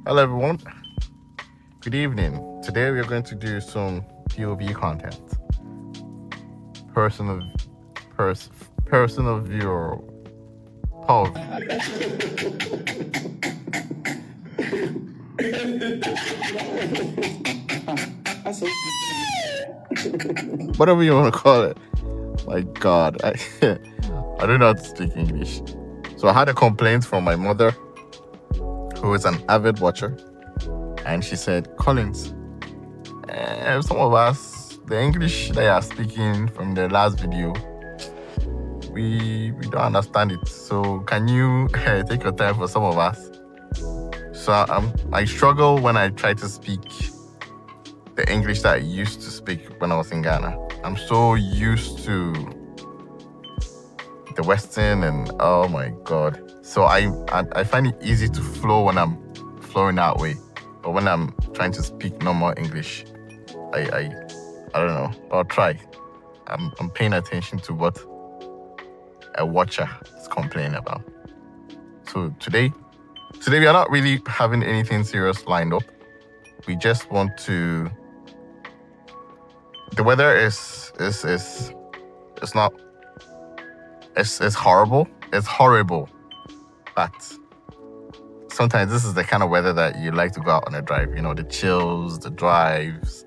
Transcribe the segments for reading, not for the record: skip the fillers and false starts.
Hello everyone, good evening. Today we are going to do some POV content. Personal view POV. Whatever you want to call it. My God, I don't know how to speak English. So I had a complaint from my mother, who is an avid watcher, and she said, Collins, some of us, the English they are speaking from the last video, we don't understand it. So can you take your time for some of us? So I struggle when I try to speak the English that I used to speak when I was in Ghana. I'm so used to the Western and oh my God. So I find it easy to flow when I'm flowing that way. But when I'm trying to speak normal English, I don't know. I'll try. I'm paying attention to what a watcher is complaining about. So today we are not really having anything serious lined up. We just want to. The weather is not. It's horrible. It's horrible. But sometimes this is the kind of weather that you like to go out on a drive. You know, the chills, the drives,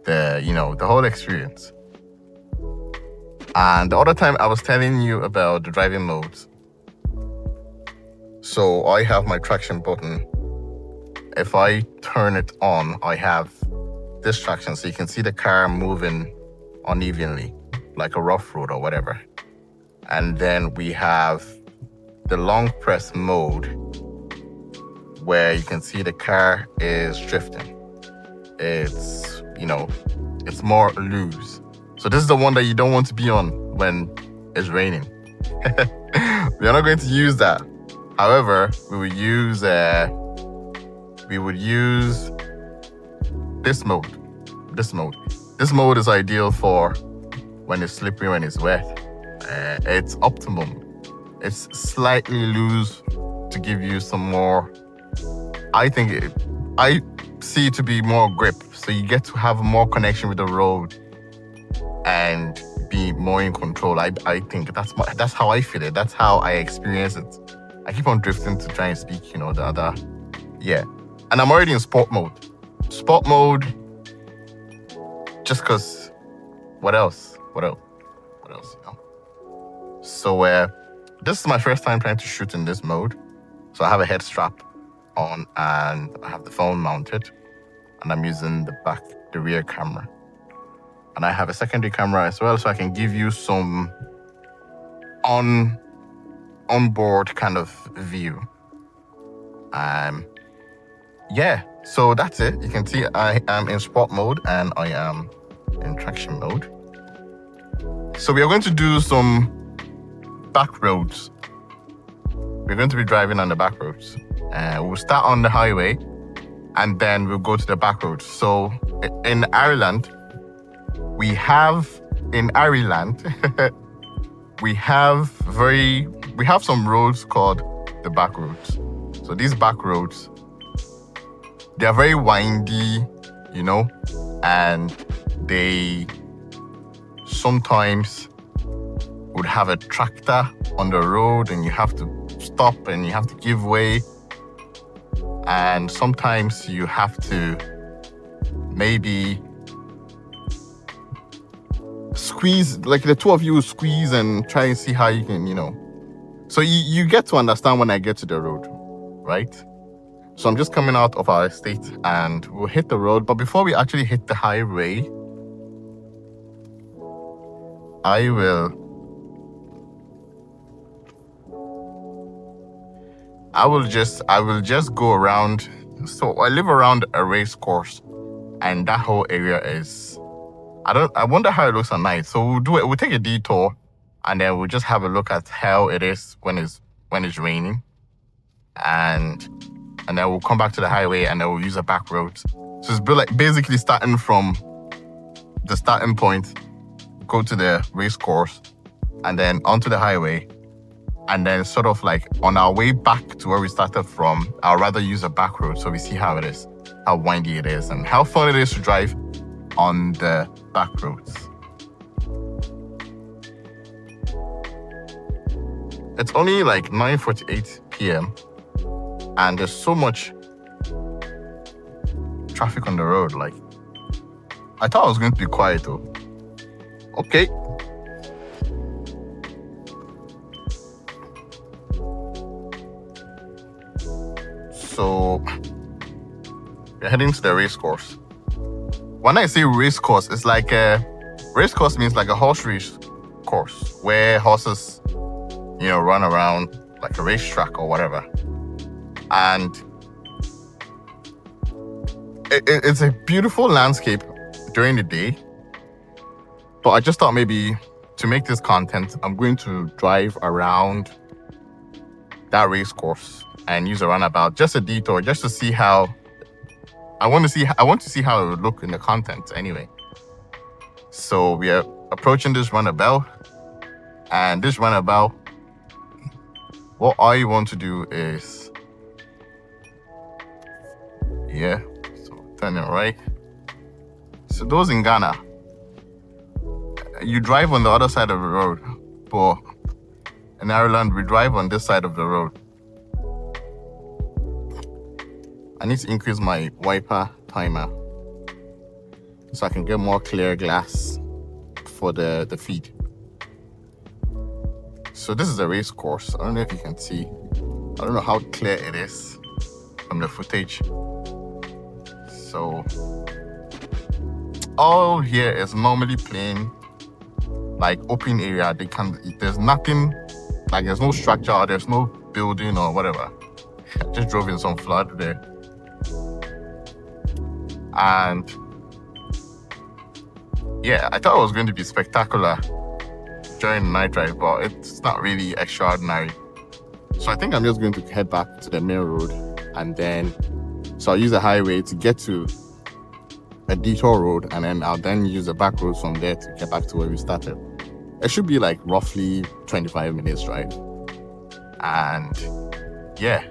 the whole experience. And the other time I was telling you about the driving modes. So I have my traction button. If I turn it on, I have this traction. So you can see the car moving unevenly, like a rough road or whatever. And then we have the long press mode, where you can see the car is drifting. It's more loose. So this is the one that you don't want to be on when it's raining. We are not going to use that. However, we would use this mode. This mode is ideal for when it's slippery, when it's wet. It's optimum. It's slightly loose to give you some more. I see it to be more grip, so you get to have more connection with the road and be more in control. I think that's how I feel it. That's how I experience it. I keep on drifting to try and speak, the other. Yeah. And I'm already in sport mode. Sport mode, just because, what else? So this is my first time trying to shoot in this mode. So I have a head strap on and I have the phone mounted and I'm using the rear camera. And I have a secondary camera as well, so I can give you some onboard kind of view. Yeah, so that's it. You can see I am in sport mode and I am in traction mode. So we are going to do some back roads. We're going to be driving on the back roads. We'll start on the highway and then we'll go to the back roads. So in Ireland, we have some roads called the back roads. So these back roads, they are very windy, and they sometimes would have a tractor on the road and you have to stop and you have to give way. And sometimes you have to maybe squeeze, like the two of you squeeze and try and see how you can, So you get to understand when I get to the road, right? So I'm just coming out of our estate and we'll hit the road. But before we actually hit the highway, I will just go around. So I live around a race course and that whole area is, I wonder how it looks at night. So we'll take a detour and then we'll just have a look at how it is when it's raining. And then we'll come back to the highway and then we'll use a back road. So it's basically starting from the starting point, go to the race course and then onto the highway And then sort of like on our way back to where we started from, I'd rather use a back road so we see how it is, how windy it is, and how fun it is to drive on the back roads. It's only like 9:48 p.m. and there's so much traffic on the road. Like, I thought it was going to be quiet though. Okay. So we're heading to the race course. When I say race course, it's like race course means like a horse race course where horses, you know, run around like a racetrack or whatever. And it's a beautiful landscape during the day. But I just thought maybe to make this content, I'm going to drive around that race course and use a runabout, just a detour, just to see how I want to see how it would look in the content anyway. So we are approaching this runabout, and this runabout, what I want to do is, so turn it right. So those in Ghana, you drive on the other side of the road, but in Ireland, we drive on this side of the road. I need to increase my wiper timer so I can get more clear glass for the feed. So this is a race course. I don't know if you can see. I don't know how clear it is from the footage. So all here is normally plain, like open area. There's nothing, like there's no structure or there's no building or whatever. I just drove in some flood there. And yeah, I thought it was going to be spectacular during the night drive, but it's not really extraordinary. So I think I'm just going to head back to the main road, and then so I'll use the highway to get to a detour road, and then I'll then use the back roads from there to get back to where we started. It should be like roughly 25 minutes drive. And yeah,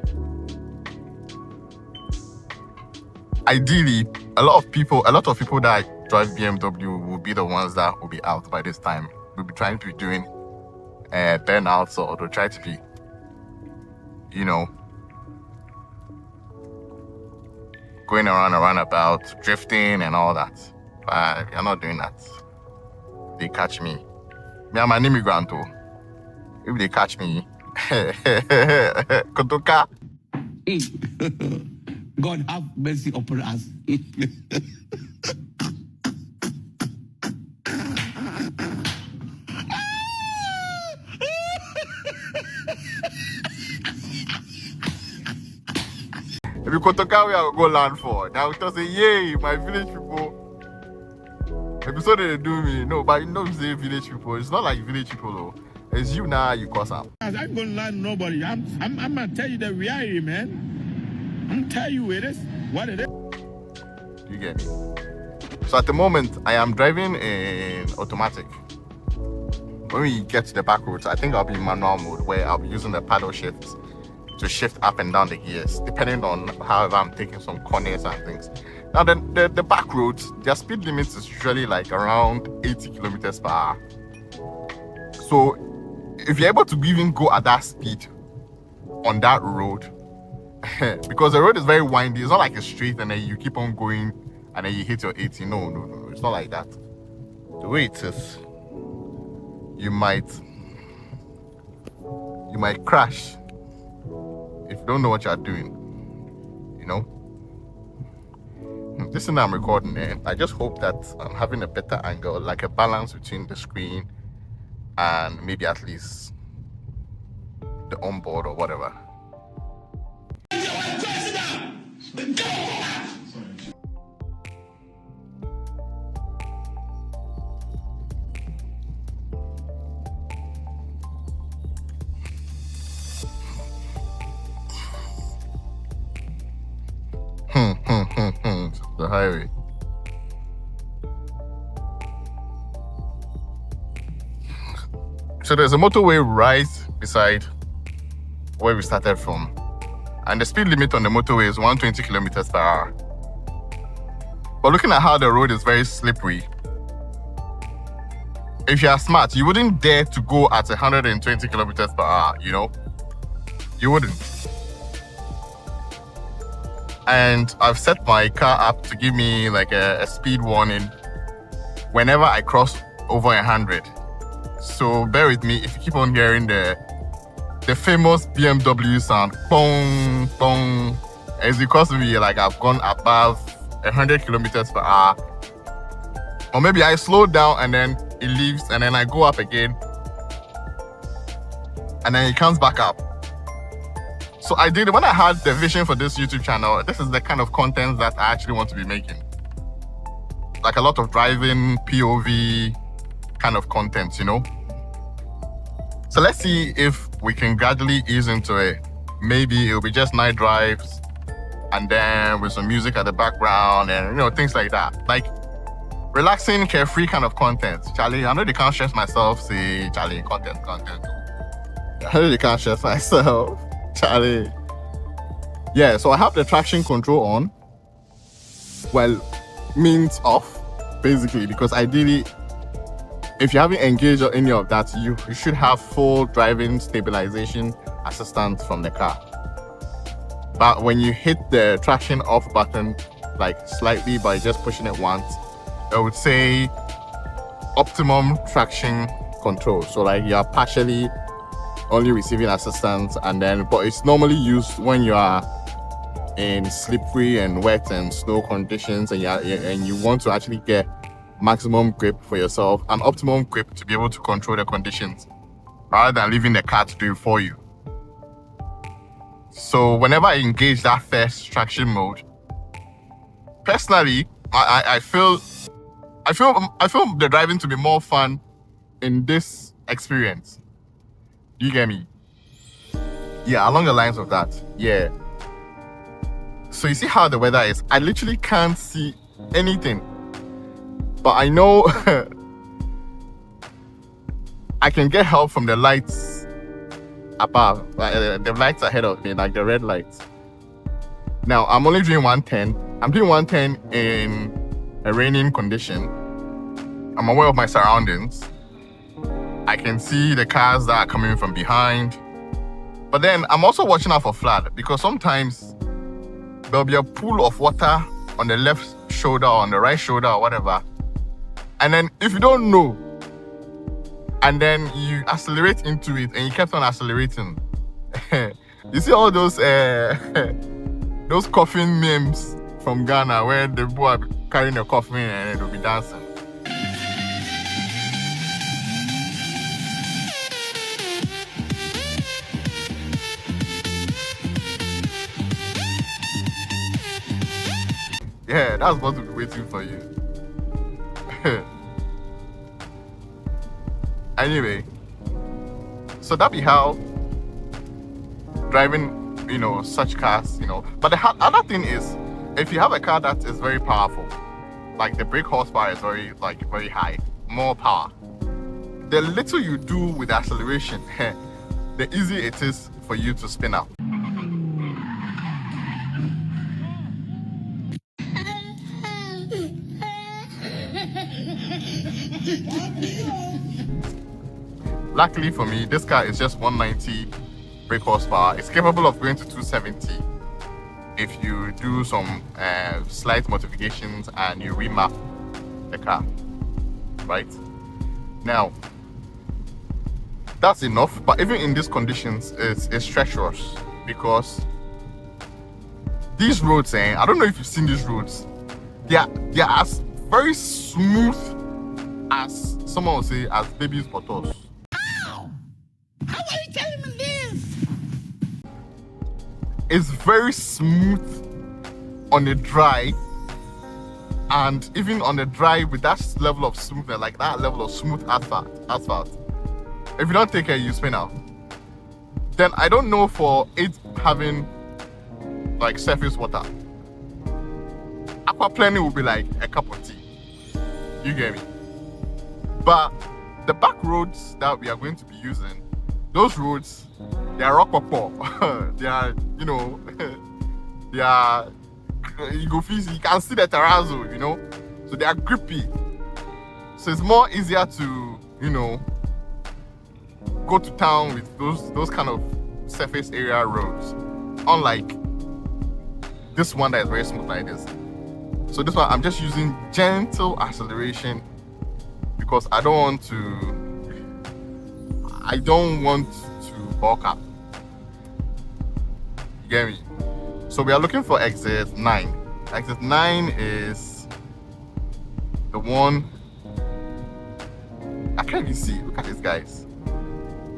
ideally, a lot of people that drive BMW will be the ones that will be out by this time. We'll be trying to be doing burnouts, or they'll try to be, you know, going around a roundabout, drifting and all that. But you're not doing that. They catch me. Me, I'm an immigrant too. If they catch me, Kotoka. God have mercy upon us. If you Kotoka, we are go land for. Now we say, yay, my village people. Maybe so they do me. No, but you know, say village people. It's not like village people though. It's you now, you cause up. I'm gonna land nobody. I'm gonna tell you the reality, man. I'm gonna tell you it is what it is. You get me? So at the moment, I am driving in automatic. When we get to the back roads, I think I'll be in manual mode, where I'll be using the paddle shifts to shift up and down the gears, depending on however I'm taking some corners and things. Now, the back roads, their speed limit is usually like around 80 kilometers per hour. So if you're able to even go at that speed on that road, because the road is very windy, it's not like it's straight and then you keep on going and then you hit your 80. No, it's not like that. The way it is, you might crash if you don't know what you're doing, you know. This thing I'm recording, I just hope that I'm having a better angle, like a balance between the screen and maybe at least the onboard or whatever. The highway. So there's a motorway right beside where we started from. And the speed limit on the motorway is 120 kilometers per hour. But looking at how the road is very slippery, if you are smart, you wouldn't dare to go at 120 kilometers per hour, you know? You wouldn't. And I've set my car up to give me like a speed warning whenever I cross over 100. So bear with me if you keep on hearing the famous BMW sound, boom, boom. It's because me, like I've gone above 100 kilometers per hour. Or maybe I slow down and then it leaves and then I go up again. And then it comes back up. So when I had the vision for this YouTube channel, this is the kind of content that I actually want to be making. Like a lot of driving, POV kind of content, you know? So let's see if we can gradually ease into it. Maybe it'll be just night drives and then with some music at the background and, you know, things like that. Like relaxing, carefree kind of content. Charlie, I know they can't stress myself. Say, Charlie, content. I know they can't stress myself. Charlie. Yeah, so I have the traction control on. Well, means off, basically, because ideally, if you haven't engaged or any of that, you should have full driving stabilization assistance from the car. But when you hit the traction off button, like slightly by just pushing it once, I would say optimum traction control. So like you are partially only receiving assistance, but it's normally used when you are in slippery and wet and snow conditions and you want to actually get maximum grip for yourself and optimum grip to be able to control the conditions rather than leaving the car to do it for you. So whenever I engage that first traction mode, personally, I feel the driving to be more fun in this experience. You get me? Yeah, along the lines of that. Yeah. So you see how the weather is? I literally can't see anything. But I know I can get help from the lights above, the lights ahead of me, like the red lights. Now, I'm only doing 110. I'm doing 110 in a raining condition. I'm aware of my surroundings. I can see the cars that are coming from behind. But then I'm also watching out for flood because sometimes there'll be a pool of water on the left shoulder or on the right shoulder or whatever. And then if you don't know, and then you accelerate into it and you kept on accelerating, you see all those coffin memes from Ghana where the boy are carrying a coffin and they'll be dancing. Yeah, that's what will be waiting for you. Anyway, so that be how driving, such cars, But the other thing is, if you have a car that is very powerful, like the brake horsepower is very high, more power. The little you do with the acceleration, the easier it is for you to spin out. Luckily for me, this car is just 190 brake horsepower. It's capable of going to 270 if you do some slight modifications and you remap the car, right? Now, that's enough, but even in these conditions, it's treacherous because these roads, I don't know if you've seen these roads, they are as very smooth as someone would say as baby's buttocks. How are you telling me this? It's very smooth on the dry, and even on the dry with that level of smoothness, like that level of smooth asphalt. If you don't take care, you spin out. Then I don't know for it having like surface water. Aquaplaning would be like a cup of tea. You get me? But the back roads that we are going to be using, those roads, They are rock-a-pop. They are, you know, they are, you can see the terrazzo, you know, so they are grippy. So it's more easier to, you know, go to town with those kind of surface area roads, unlike this one that is very smooth like this. So this one I'm just using gentle acceleration because I don't want to bulk up. You get me? So we are looking for exit 9. Exit 9 is the one I can't even see. Look at this, guys.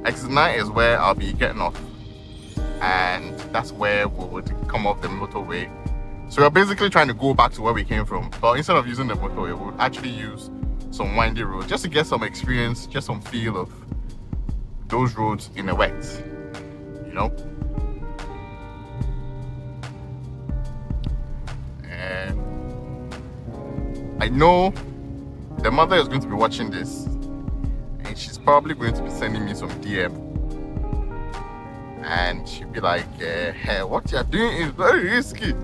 Exit 9 is where I'll be getting off, and that's where we would come off the motorway. So we're basically trying to go back to where we came from, but instead of using the motorway, we would actually use some windy roads just to get some experience, just some feel of those roads in the wet, you know. And I know the mother is going to be watching this, and she's probably going to be sending me some DM, and she'll be like, hey, what you're doing is very risky.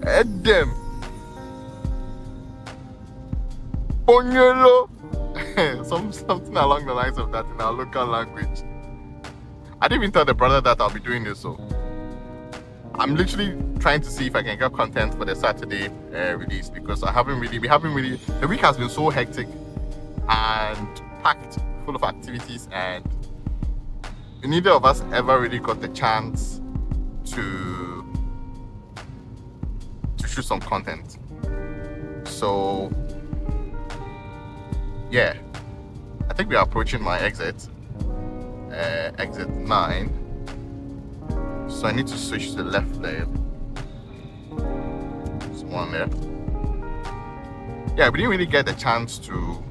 Head them. Ponyolo. Something along the lines of that in our local language. I didn't even tell the brother that I'll be doing this, so I'm literally trying to see if I can get content for the Saturday release, because we haven't really, the week has been so hectic and packed full of activities, and neither of us ever really got the chance to shoot some content. So yeah, I think we are approaching my exit 9, so I need to switch to the left lane. There's one there. Yeah, we didn't really get the chance to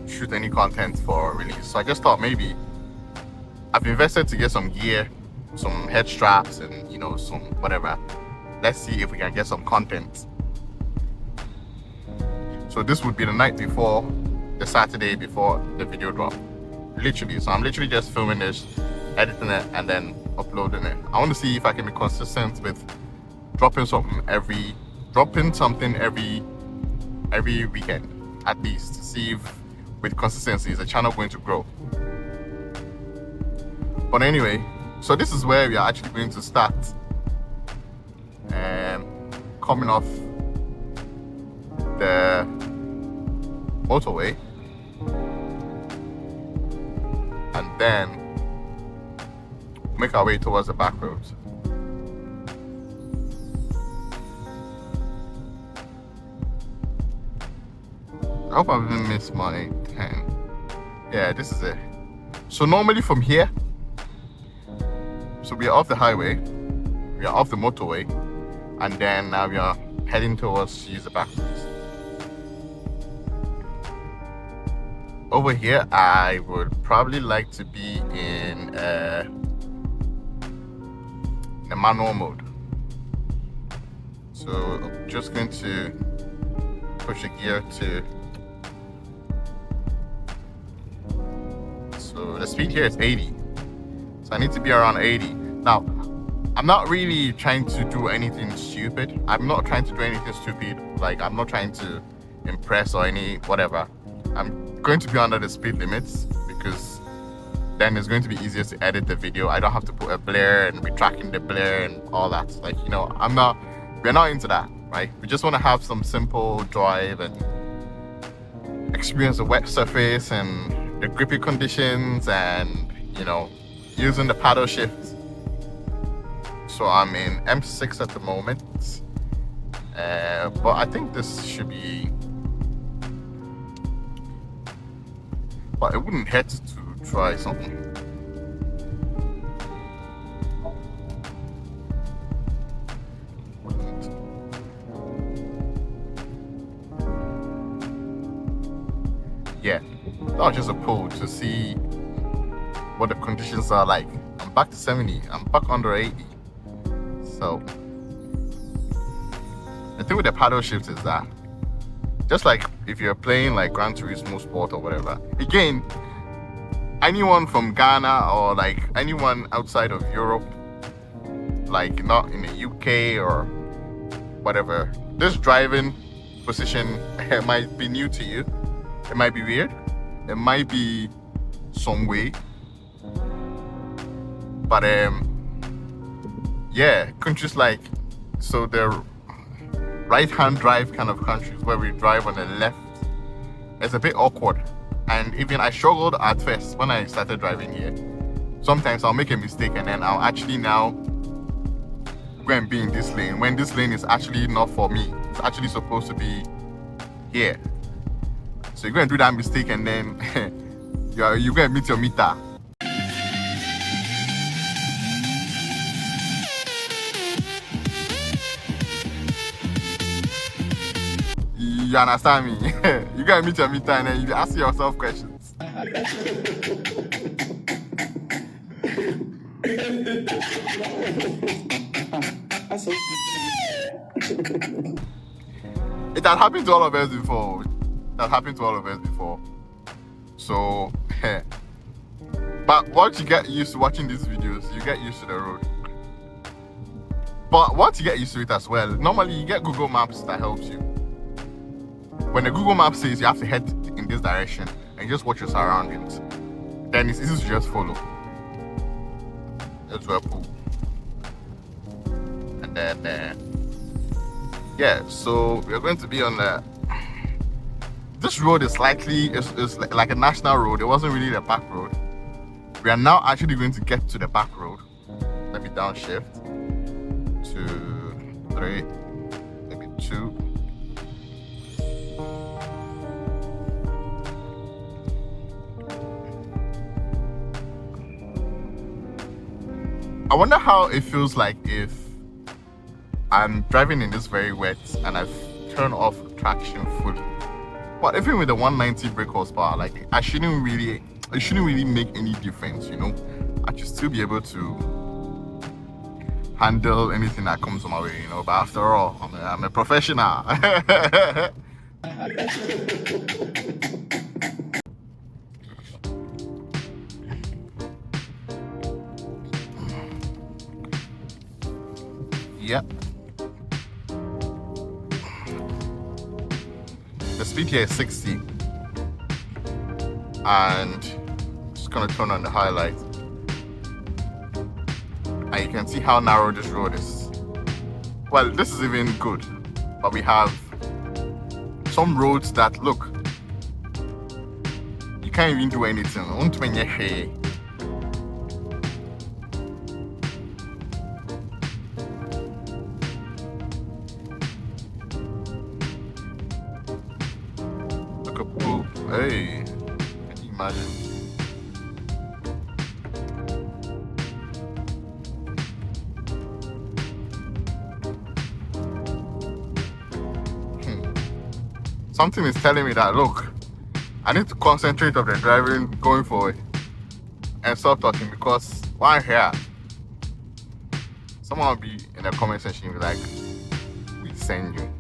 shoot any content for release, so I just thought maybe I've invested to get some gear, some head straps, and you know, some whatever. Let's see if we can get some content. So this would be the night before, the Saturday before the video drop, literally. So I'm literally just filming this, editing it, and then uploading it. I want to see if I can be consistent with dropping something every weekend at least, to see if with consistency is the channel going to grow. But anyway, so this is where we are actually going to start, coming off the motorway, and then make our way towards the back roads. I hope I haven't missed my 10. Yeah, this is it. So normally from here, so we are off the highway, we are off the motorway, and then now we are heading towards use the back roads. Over here, I would probably like to be in the manual mode. So I'm just going to push the gear to, so the speed here is 80. So I need to be around 80. Now, I'm not really trying to do anything stupid. Like, I'm not trying to impress or any whatever. I'm going to be under the speed limits because then it's going to be easier to edit the video. I don't have to put a blur and be tracking the blur and all that. Like, you know, we're not into that, right? We just want to have some simple drive and experience the wet surface and the grippy conditions, and, you know, using the paddle shift. So I'm in M6 at the moment, but I think this should be, but it wouldn't hurt to try something. Yeah, that was just a pull to see what the conditions are like. I'm back to 70, I'm back under 80. So the thing with the paddle shift is that, just like if you're playing like Gran Turismo Sport or whatever, again, anyone from Ghana or like anyone outside of Europe, like not in the UK or whatever, this driving position might be new to you. It might be weird. It might be some way. But yeah, countries like, so the right-hand drive kind of countries where we drive on the left, it's a bit awkward. And even I struggled at first when I started driving here. Sometimes I'll make a mistake and then I'll actually now go and be in this lane when this lane is actually not for me. It's actually supposed to be here. So you're going to do that mistake and then you're going to meet your meter. You understand me? You gotta meet your meter and then you ask yourself questions. It had happened to all of us before. So, but once you get used to watching these videos, you get used to the road. But once you get used to it as well, normally you get Google Maps that helps you. When the Google Map says you have to head in this direction and just watch your surroundings, then it's easy to just follow. That's well cool. And then, yeah, so we're going to be on the. This road is slightly, it's like a national road. It wasn't really the back road. We are now actually going to get to the back road. Let me downshift. 2, 3, maybe 2. I wonder how it feels like if I'm driving in this very wet and I've turned off traction fully. But even with the 190 brake horsepower, like it shouldn't really make any difference, you know. I should still be able to handle anything that comes my way, you know. But after all, I'm a professional. Yep. The speed here is 60. And just gonna turn on the highlight. And you can see how narrow this road is. Well, this is even good. But we have some roads that look, you can't even do anything. Hey, can you imagine? Something is telling me that, look, I need to concentrate on the driving going forward and stop talking, because while here, someone will be in the comment section be like, we send you.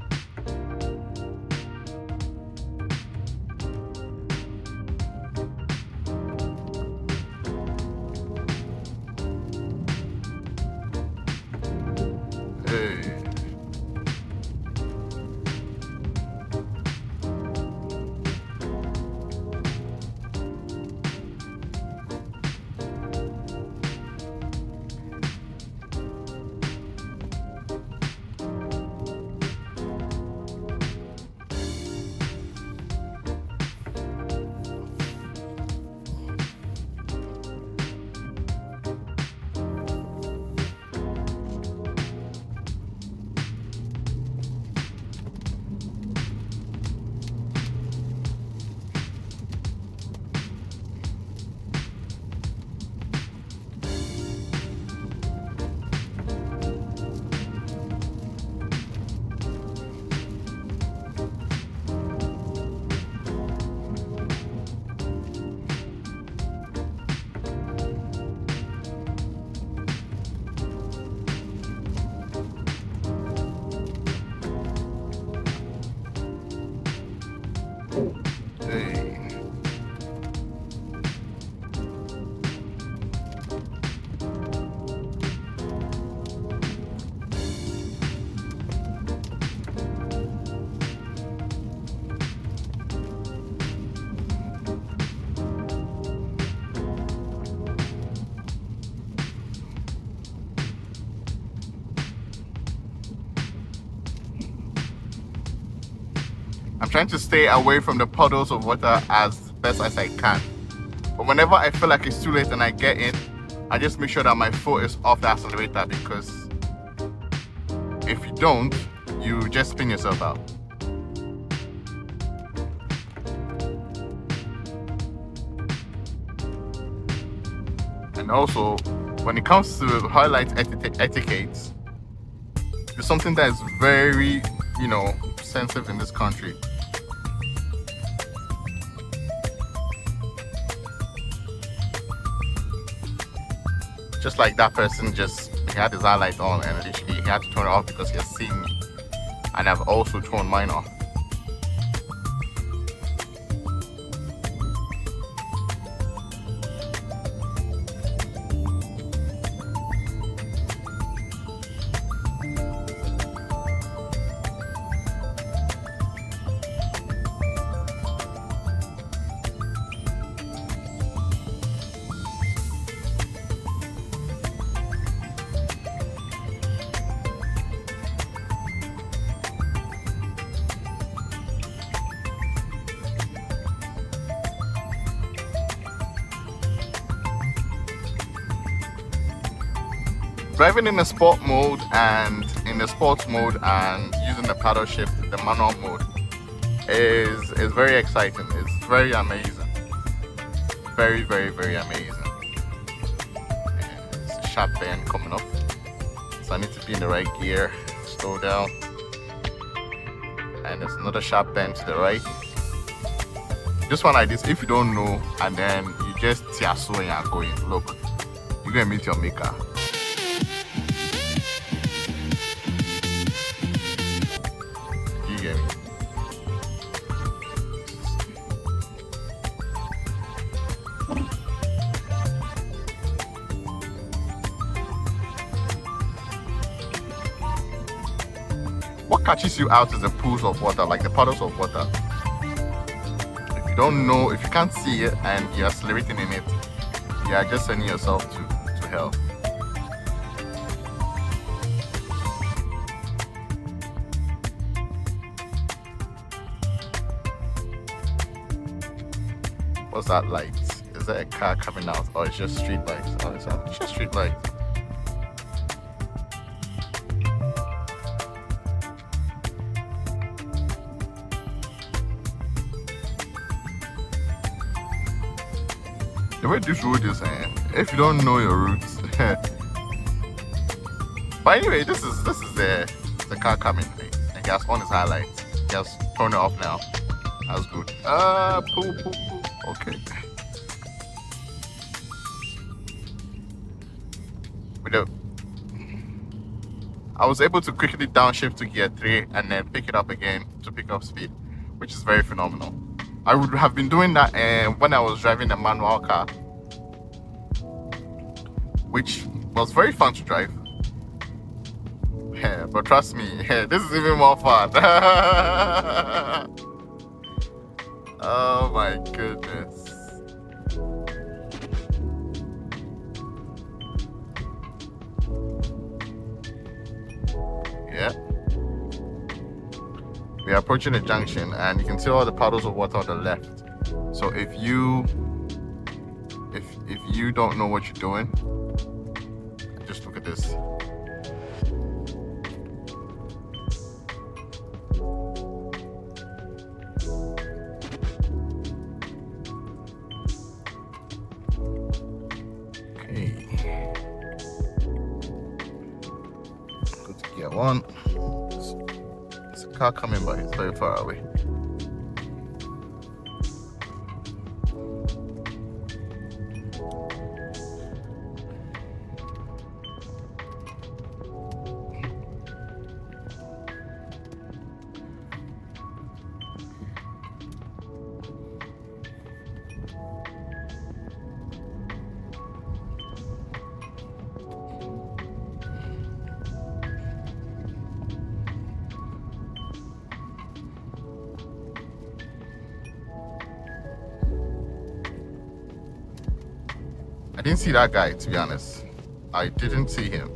trying to stay away from the puddles of water as best as I can. But whenever I feel like it's too late and I get in, I just make sure that my foot is off the accelerator, because if you don't, you just spin yourself out. And also, when it comes to highlight etiquette, it's something that is very, sensitive in this country. Just like that person, he had his highlight on and literally he had to turn it off because he has seen me. And I've also turned mine off. Driving in the sport mode and in the sports mode and using the paddle shift, the manual mode, is very exciting. It's very amazing. Very, very, very amazing. It's a sharp bend coming up, so I need to be in the right gear, slow down. And there's another sharp bend to the right. Just one like this, if you don't know, and then you just tiaso and you're going, look, you're gonna meet your maker. What catches you out is the pools of water, like the puddles of water. If you don't know, if you can't see it and you're accelerating in it, you are just sending yourself to hell. What's that light? Is that a car coming out, or it's just street lights? Oh, it's just street lights. The way this road is, if you don't know your routes. But anyway, this is the car coming, and he has on his highlights. He has turned it off now. That's good. Poo. Okay. I was able to quickly downshift to gear 3 and then pick it up again to pick up speed, which is very phenomenal. I would have been doing that when I was driving a manual car, which was very fun to drive. Yeah, but trust me, this is even more fun. Oh my goodness. Yeah. We are approaching the junction and you can see all the puddles of water on the left. So if you don't know what you're doing, just look at this. Okay. Go to gear 1. There's a car coming by, it's very far away. I didn't see that guy, to be honest. I didn't see him.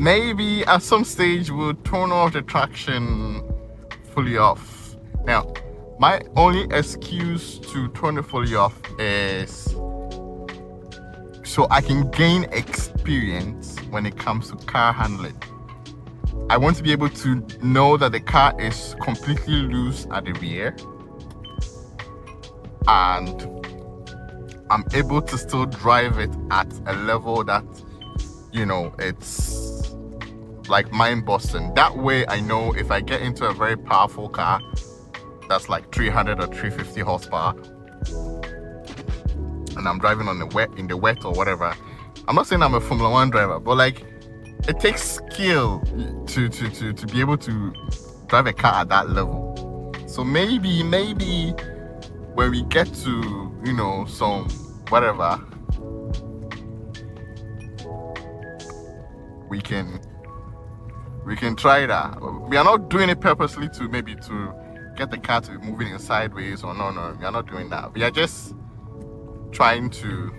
maybe at some stage we'll turn off the traction fully off. Now, my only excuse to turn it fully off is so I can gain experience when it comes to car handling. I want to be able to know that the car is completely loose at the rear and I'm able to still drive it at a level that, you know, it's like mind-busting. That way I know if I get into a very powerful car that's like 300 or 350 horsepower and I'm driving on the wet or whatever. I'm not saying I'm a Formula 1 driver, but like it takes skill to be able to drive a car at that level. So maybe when we get to, you know, some whatever, we can try that. We are not doing it purposely to get the car to be moving in sideways or no, we are not doing that. We are just trying to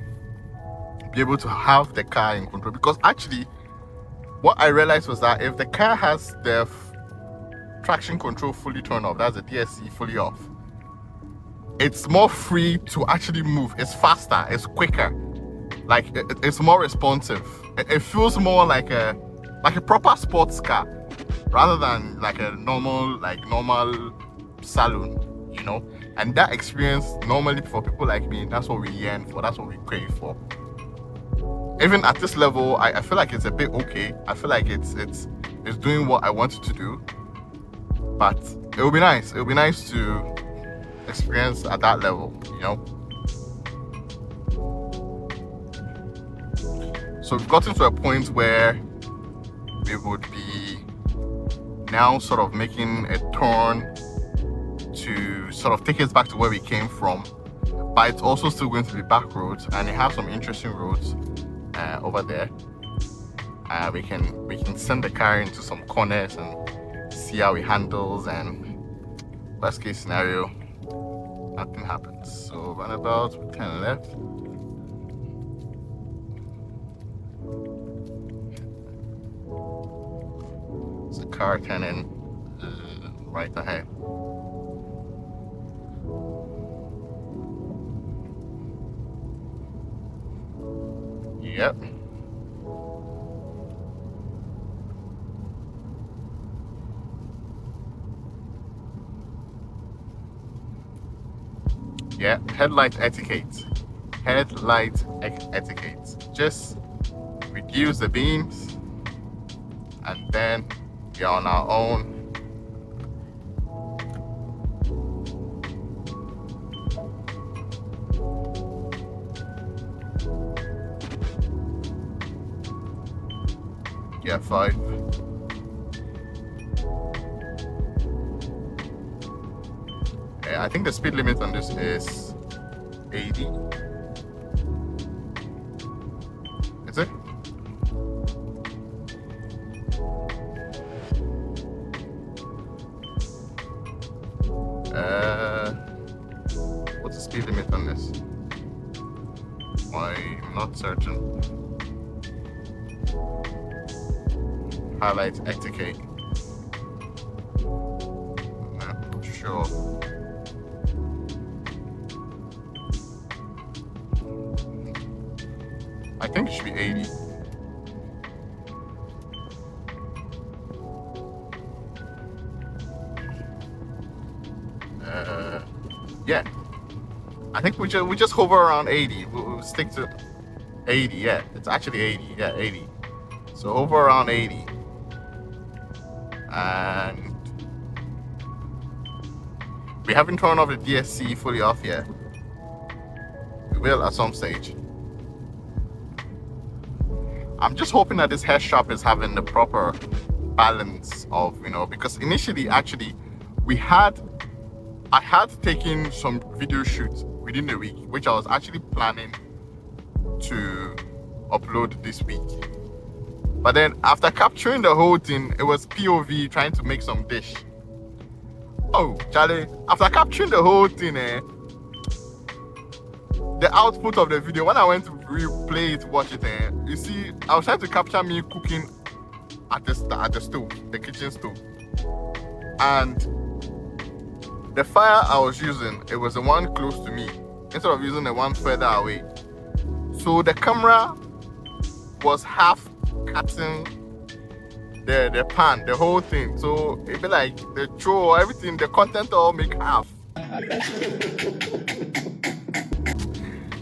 be able to have the car in control, because actually what I realized was that if the car has the traction control fully turned off, that's the DSC fully off, it's more free to actually move. It's faster, it's quicker, like it's more responsive. It feels more like a proper sports car rather than like a normal saloon, you know. And that experience, normally for people like me, that's what we yearn for, that's what we crave for. Even at this level, I feel like it's a bit okay. I feel like it's doing what I want it to do. But it would be nice. It would be nice to experience at that level, you know. So we've gotten to a point where we would be now sort of making a turn to sort of take us back to where we came from. But it's also still going to be back roads, and it has some interesting roads over there. We can send the car into some corners and see how it handles, and worst case scenario, nothing happens. So roundabout, we turn left. It's a car turning right ahead. Yep. Yeah, headlight etiquette. Just reduce the beams and then we're on our own. Yeah, 5. I think the speed limit on this is 80. Is it? What's the speed limit on this? I'm not certain. Highlight etiquette. Not sure. I think it should be 80. Yeah. I think we just hover around 80. We'll stick to 80. Yeah, it's actually 80. Yeah, 80. So hover around 80. And we haven't turned off the DSC fully off yet. We will at some stage. I'm just hoping that this hair shop is having the proper balance of, you know, because initially actually I had taken some video shoots within the week, which I was actually planning to upload this week. But then after capturing the whole thing, it was POV trying to make some dish. Oh, Charlie, after capturing the whole thing, the output of the video, when I went to replay it, watch it, you see, I was trying to capture me cooking at the stove, the kitchen stove. And the fire I was using, it was the one close to me, instead of using the one further away. So the camera was half cutting the pan, the whole thing. So it'd be like the throw, everything, the content all make half.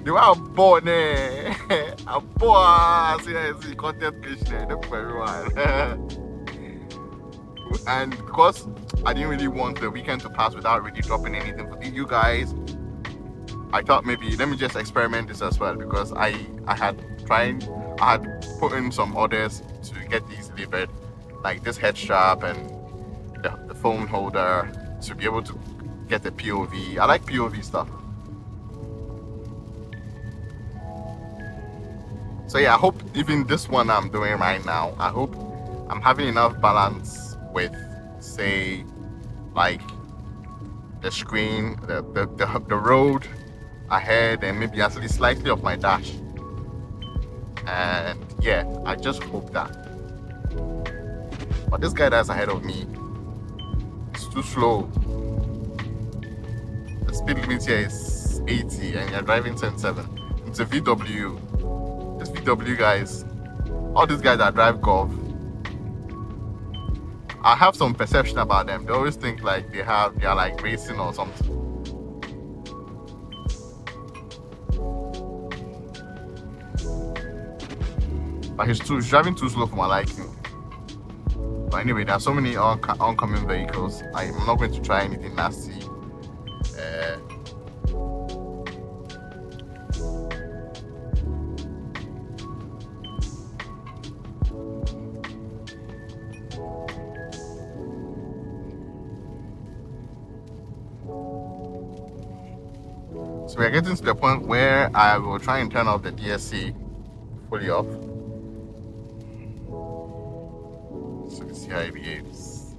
They were born eh. I'm born. See content creation, that's for everyone. And because I didn't really want the weekend to pass without really dropping anything for you guys, I thought maybe let me just experiment this as well, because I had put in some orders to get these delivered, like this head strap and the phone holder, to be able to get the POV. I like POV stuff. So yeah, I hope even this one I'm doing right now, I hope I'm having enough balance with, say, like the screen, the road ahead, and maybe actually slightly off my dash. And yeah, I just hope that. But this guy that's ahead of me is too slow. The speed limit here is 80 and you're driving 10.7. It's a VW. This VW guys, all these guys that drive Golf, I have some perception about them. They always think like they are like racing or something. But he's driving too slow for my liking. But anyway, there are so many oncoming vehicles. I'm not going to try anything nasty. So we're getting to the point where I will try and turn off the DSC fully off. So you see how it behaves.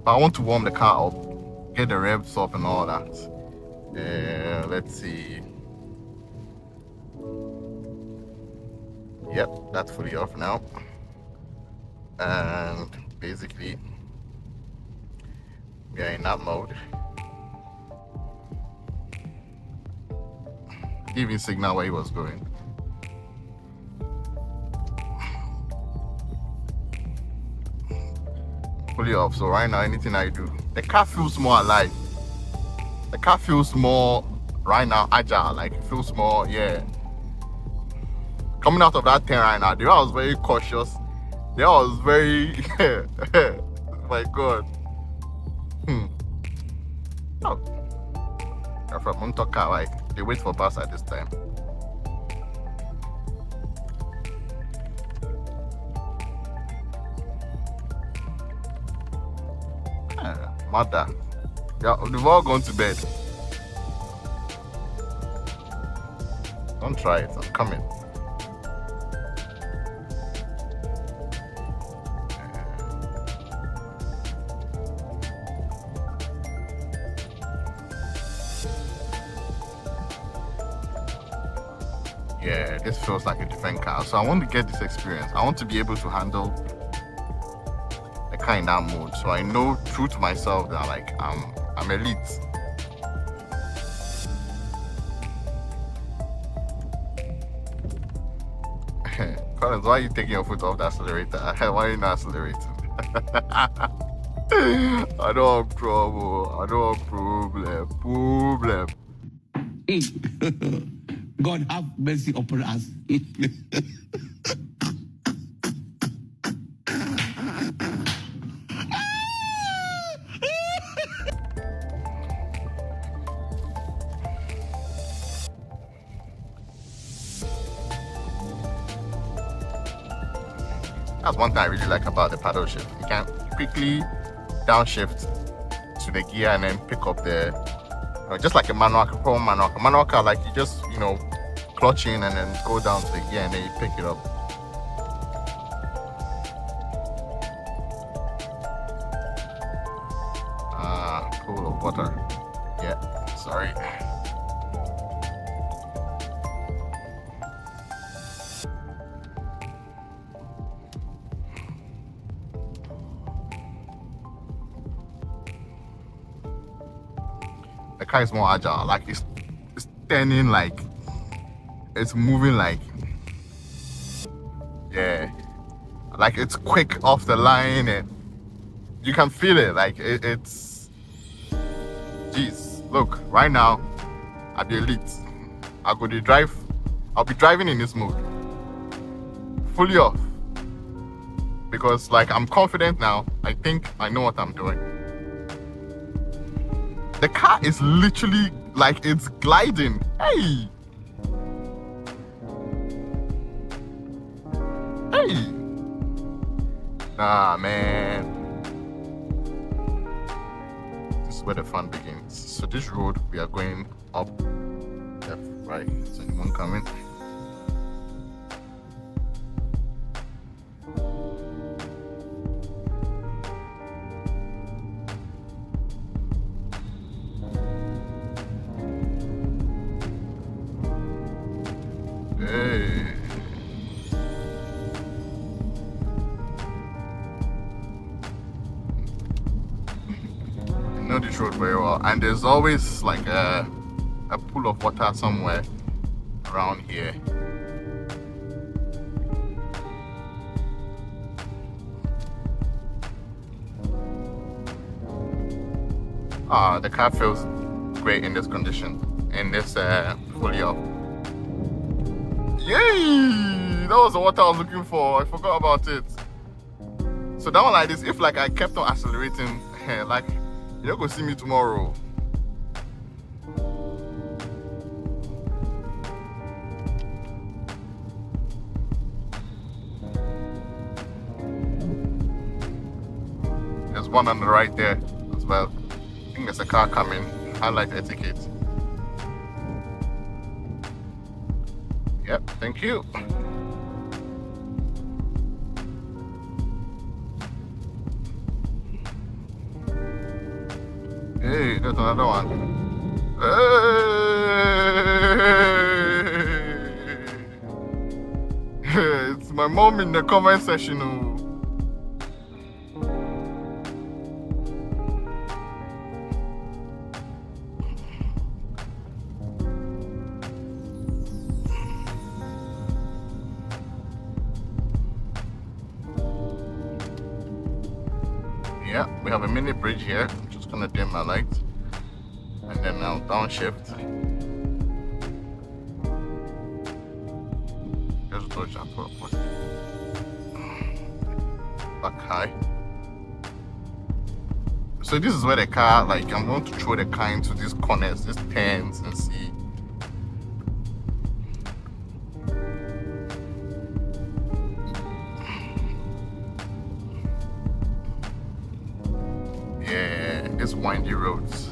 But I want to warm the car up, get the revs up and all that. Let's see. Yep, that's fully off now. And basically, we are in that mode. Giving signal where he was going. Fully off. So right now, anything I do, the car feels more alive. The car feels more right now agile. Like it feels more, yeah. Coming out of that thing right now, there I was very cautious. There I was very, my God. Oh, they're from Montoka, like they wait for bus at this time. Mother, yeah, they've all gone to bed. Don't try it, I'm coming. Yeah, this feels like a different car. So I want to get this experience. I want to be able to handle the car in that mode. So I know true to myself that like I'm elite. Collins, why are you taking your foot off the accelerator? Why are you not accelerating? I don't have trouble. I don't have problem. God have mercy upon us. That's one thing I really like about the paddle shift. You can quickly downshift to the gear and then pick up the, just like a manual car, like you just, clutch in and then go down to the gear and then you pick it up. Pool of water. Yeah, sorry. The car is more agile. Like it's turning, like it's moving, like yeah, like it's quick off the line, and you can feel it. Like it's jeez. Look, right now at the elite, I'll be driving in this mode, fully off, because like I'm confident now. I think I know what I'm doing. The car is literally like it's gliding. Hey! Hey! Nah, man. This is where the fun begins. So this road, we are going up left, right. Is anyone coming? Hey. I know this road very well, and there's always like a pool of water somewhere around here. The car feels great in this condition, in this fully up. Yay! That was the water I was looking for. I forgot about it. So that one like this, if like I kept on accelerating, like you're not gonna see me tomorrow. There's one on the right there as well. I think there's a car coming. Highlight etiquette. Yep, thank you. Hey, there's another one. Hey. It's my mom in the comment section. Oh. Yeah, we have a mini bridge here. I'm just gonna dim my lights, and then I'll downshift. Just touch that for back high. So this is where the car, like I'm going to throw the car into these corners, these turns, and see. These windy roads.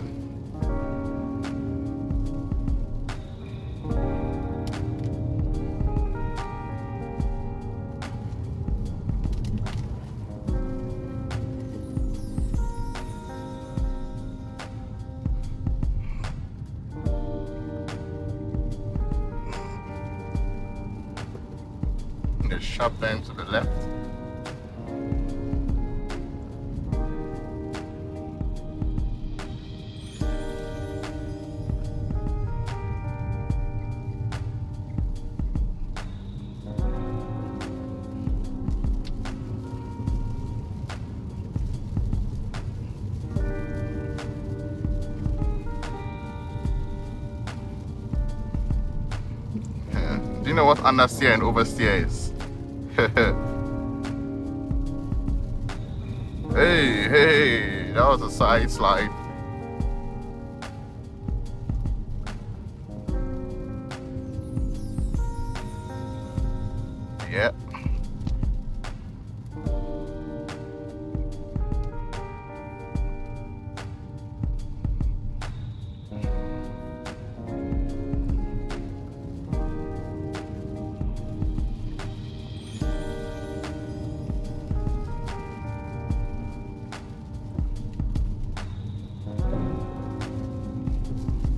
The sharp bend to the left. Do you know what understeer and oversteer is? Hey, that was a side slide. Yeah.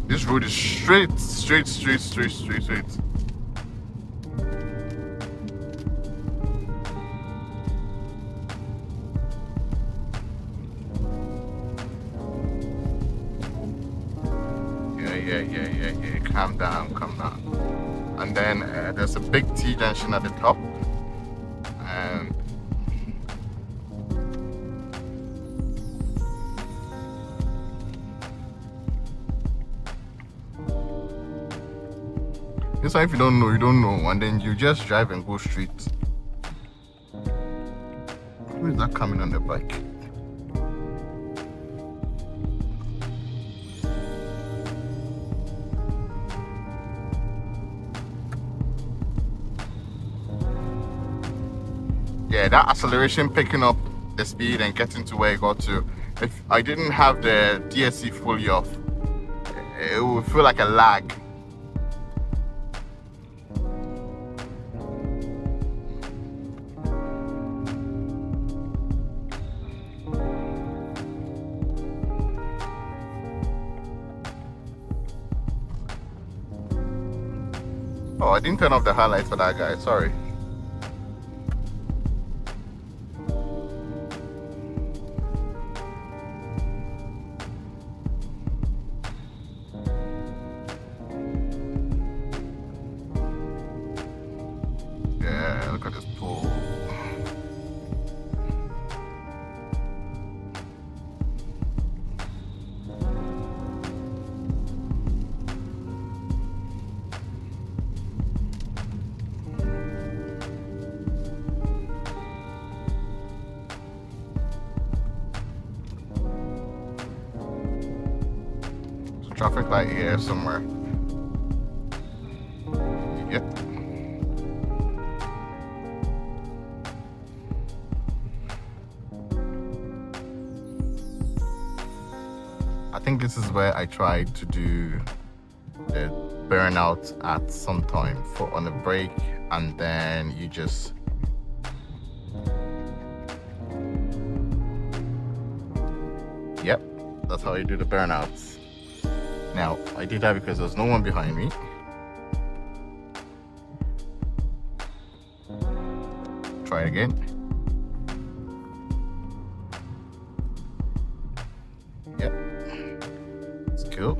This road is straight. Yeah. Calm down. And then there's a big T junction at the top. And this one, if you don't know, you don't know. And then you just drive and go straight. Who is that coming on the bike? Yeah, that acceleration picking up the speed and getting to where it got to. If I didn't have the DSC fully off, it would feel like a lag. Oh, I didn't turn off the highlights for that guy, sorry. Yeah, look at this pool. Traffic light here somewhere. Yep. I think this is where I tried to do the burnout at some time for on a break, and then you just yep, that's how you do the burnouts. Now, I did that because there's no one behind me. Try it again. Yep. It's cool.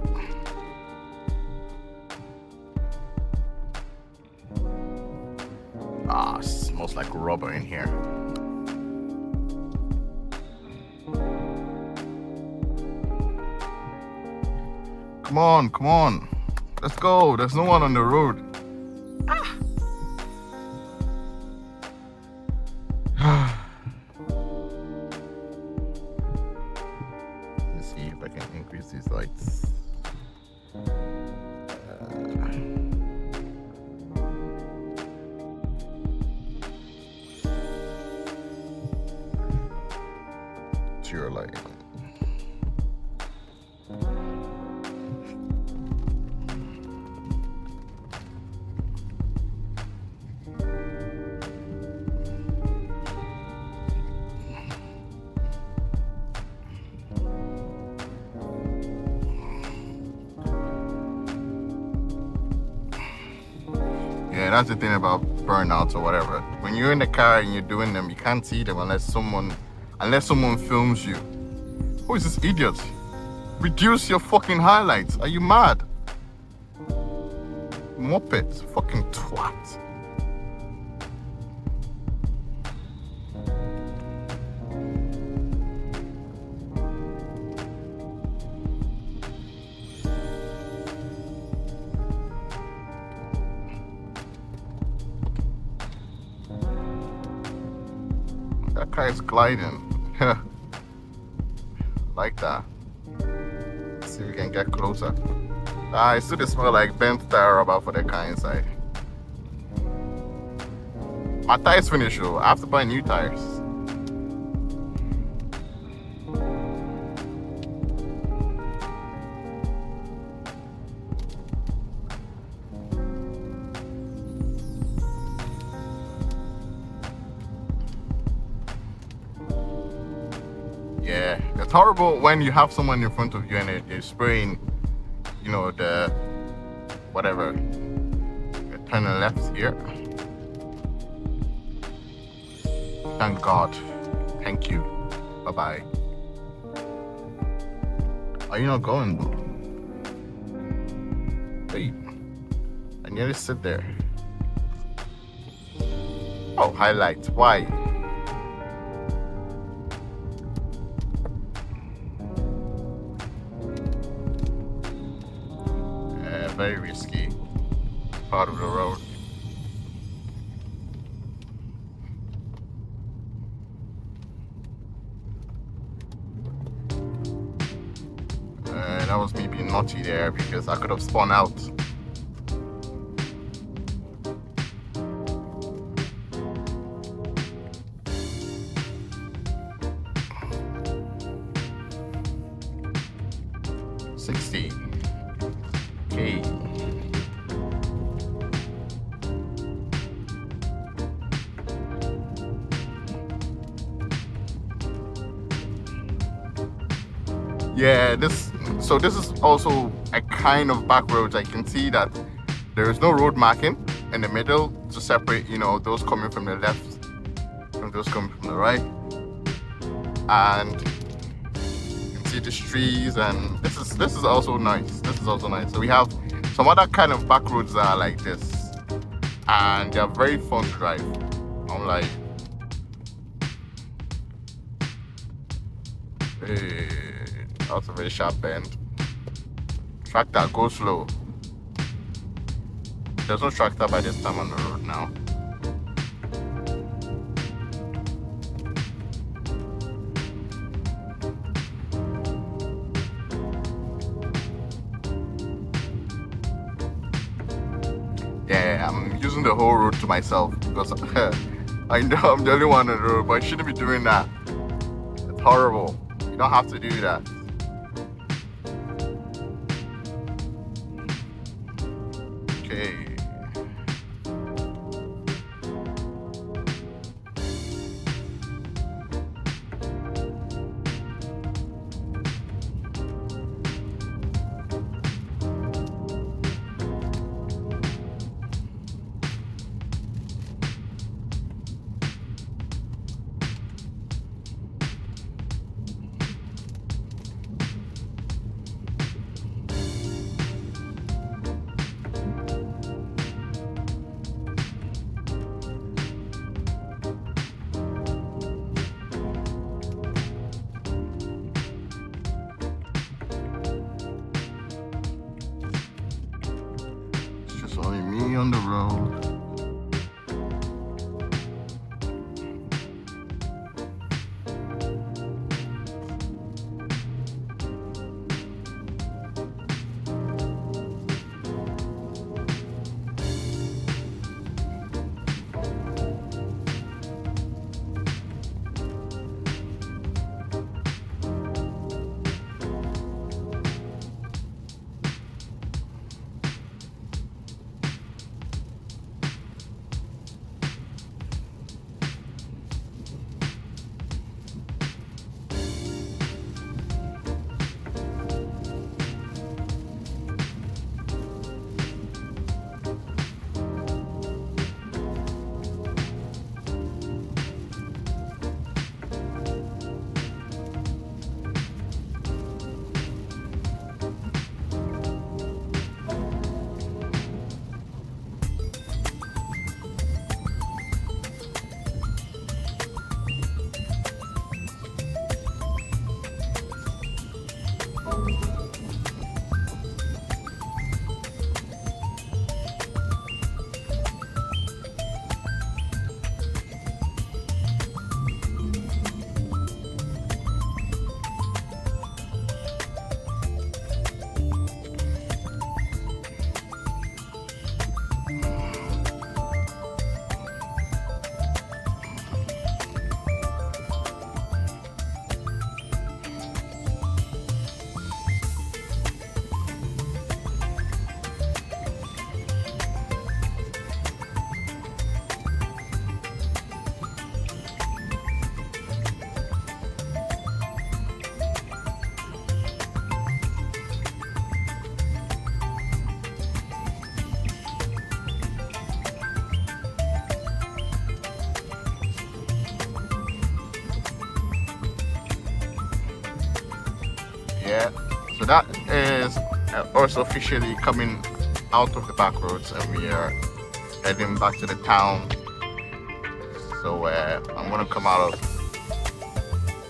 Ah, smells like rubber in here. Come on. Let's go. There's no one on the road. Let me see if I can increase these lights. To your light. Yeah, that's the thing about burnouts or whatever. When you're in the car and you're doing them, you can't see them unless someone films you. Who is this idiot? Reduce your fucking highlights. Are you mad? Muppet, fucking twat. That car is gliding. Like that. Let's see if we can get closer. I still smell like bent tire rubber for the car inside. My tires finished though. I have to buy new tires. Yeah, it's horrible when you have someone in front of you and they're spraying, you know, the whatever. You're turning left here. Thank God. Thank you. Bye-bye. Are you not going though? Hey, I nearly sit there. Oh, highlight. Why? Very risky part of the road. That was me being naughty there because I could have spun out. Okay. Yeah, this is also a kind of back roads. I can see that there is no road marking in the middle to separate, those coming from the left from those coming from the right. And you can see these trees, and this is also nice. This is also nice. So we have some other kind of back roads that are like this, and they're very fun to drive. I'm like, hey, that's a very sharp bend. Tractor, go slow. There's no tractor by this time on the road now. Yeah, I'm using the whole road to myself because I know I'm the only one on the road, but I shouldn't be doing that. It's horrible. You don't have to do that. Okay. Only me on the road. Yeah, so that is also officially coming out of the back roads and we are heading back to the town. So I'm gonna come out of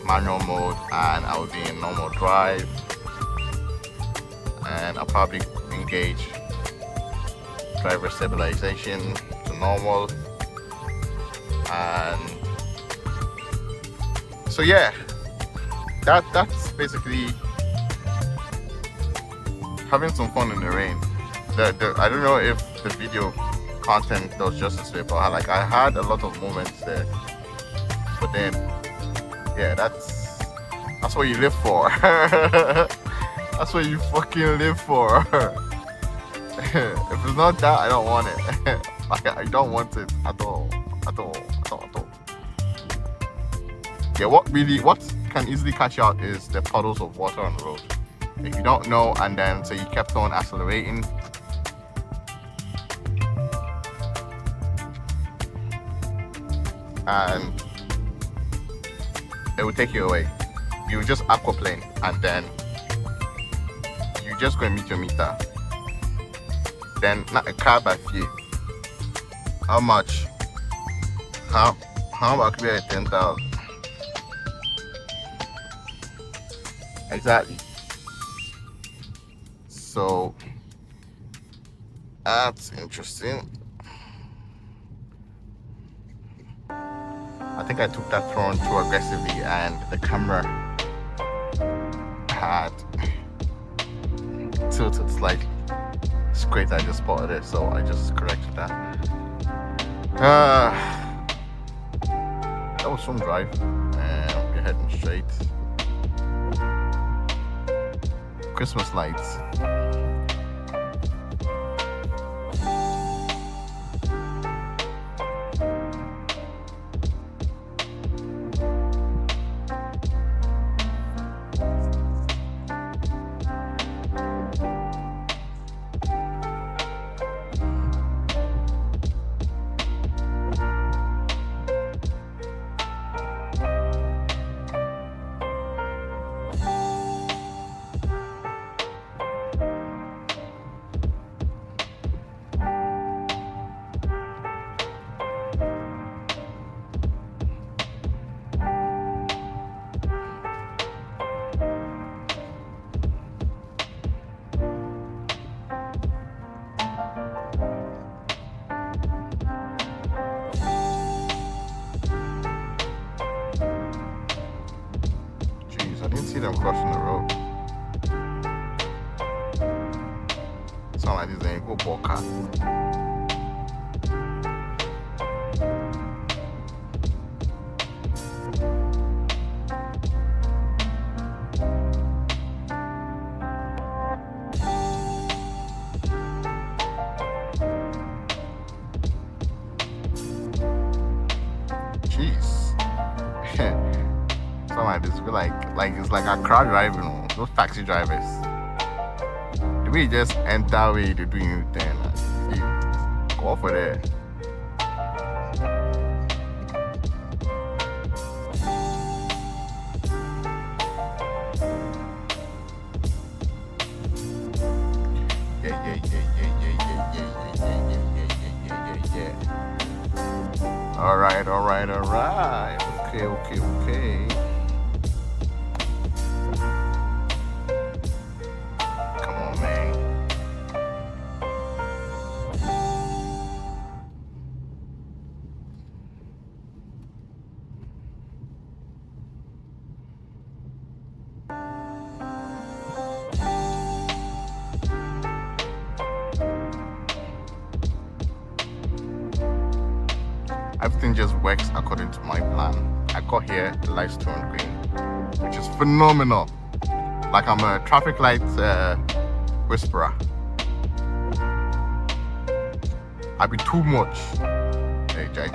manual mode and I'll be in normal drive, and I'll probably engage driver stabilization to normal. And so yeah, that's basically having some fun in the rain. I don't know if the video content does justice to it, but I had a lot of moments there. But then, yeah, that's what you live for. That's what you fucking live for. If it's not that, I don't want it. I don't want it at all. Yeah, what can easily catch you out is the puddles of water on the road. If you don't know, and then so you kept on accelerating, and it will take you away. You just aquaplane, and then you just go and meet your meter. Then not a car by few. How much? How about be at 10,000? Exactly. So that's interesting. I think I took that turn too aggressively and the camera had tilted slightly. It's great I just spotted it, so I just corrected that. That was some drive, and we're heading straight. Christmas lights. I didn't see them crossing the road. Sound like this ain't good ball car. Jeez. Like this, like it's like a crowd driving, those taxi drivers. The way you just enter way they're doing you then, go off for there. Yeah. All right. Okay. Everything just works according to my plan. I got here, the lights turned green, which is phenomenal. Like I'm a traffic light whisperer. I'd be too much. Hey, jai.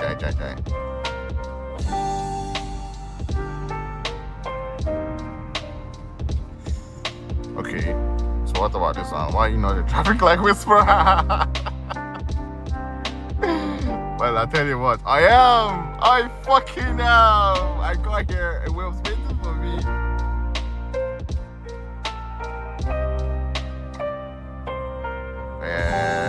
Okay, so what about this one? Why you not a traffic light whisperer? Well, I tell you what, I fucking am. I got here, it was waiting for me. Yeah.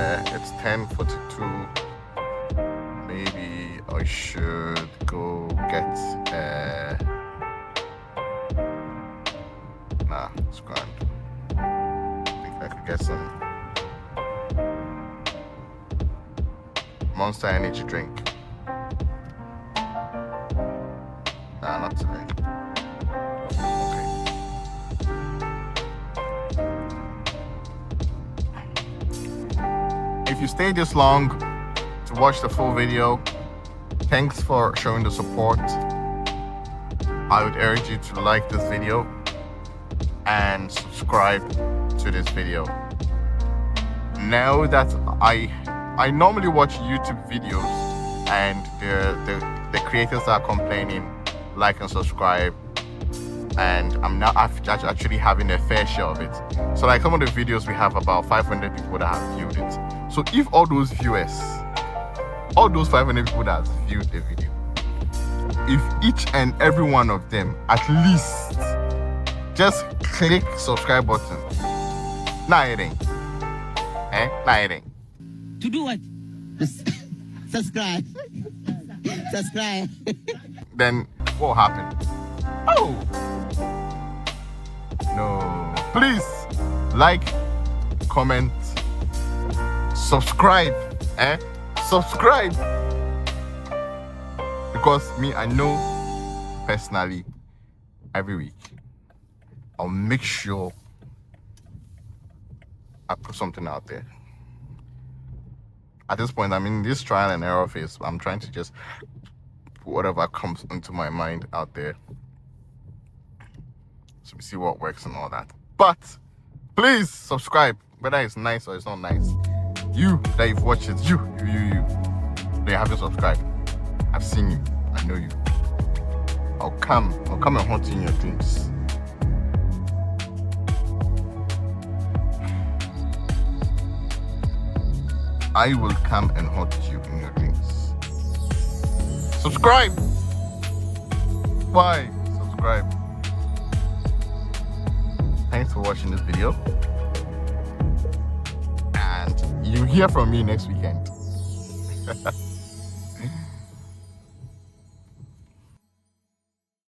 It's grand. I think I could get some Monster energy drink. Nah, not today. Okay. If you stay this long to watch the full video, thanks for showing the support. I would urge you to like this video and subscribe to this video. Now that I normally watch YouTube videos and the creators are complaining, like and subscribe, and I'm not actually having a fair share of it. So like some of the videos we have about 500 people that have viewed it. So if all those viewers, all those 500 people that have viewed the video, if each and every one of them at least just click subscribe button, nah it ain't. Nah it ain't. To do what? Subscribe. Subscribe. Then what happened? Oh no! Please like, comment, subscribe. Subscribe. Because me, I know personally, every week I'll make sure I put something out there. At this point, I'm in this trial and error phase. I'm trying to just put whatever comes into my mind out there. So we see what works and all that. But please subscribe, whether it's nice or it's not nice. You that you've watched it, you that you haven't subscribed. I've seen you. I know you. I'll come and haunt you in your dreams. I will come and haunt you in your dreams. Subscribe! Why? Subscribe. Thanks for watching this video. And you'll hear from me next weekend.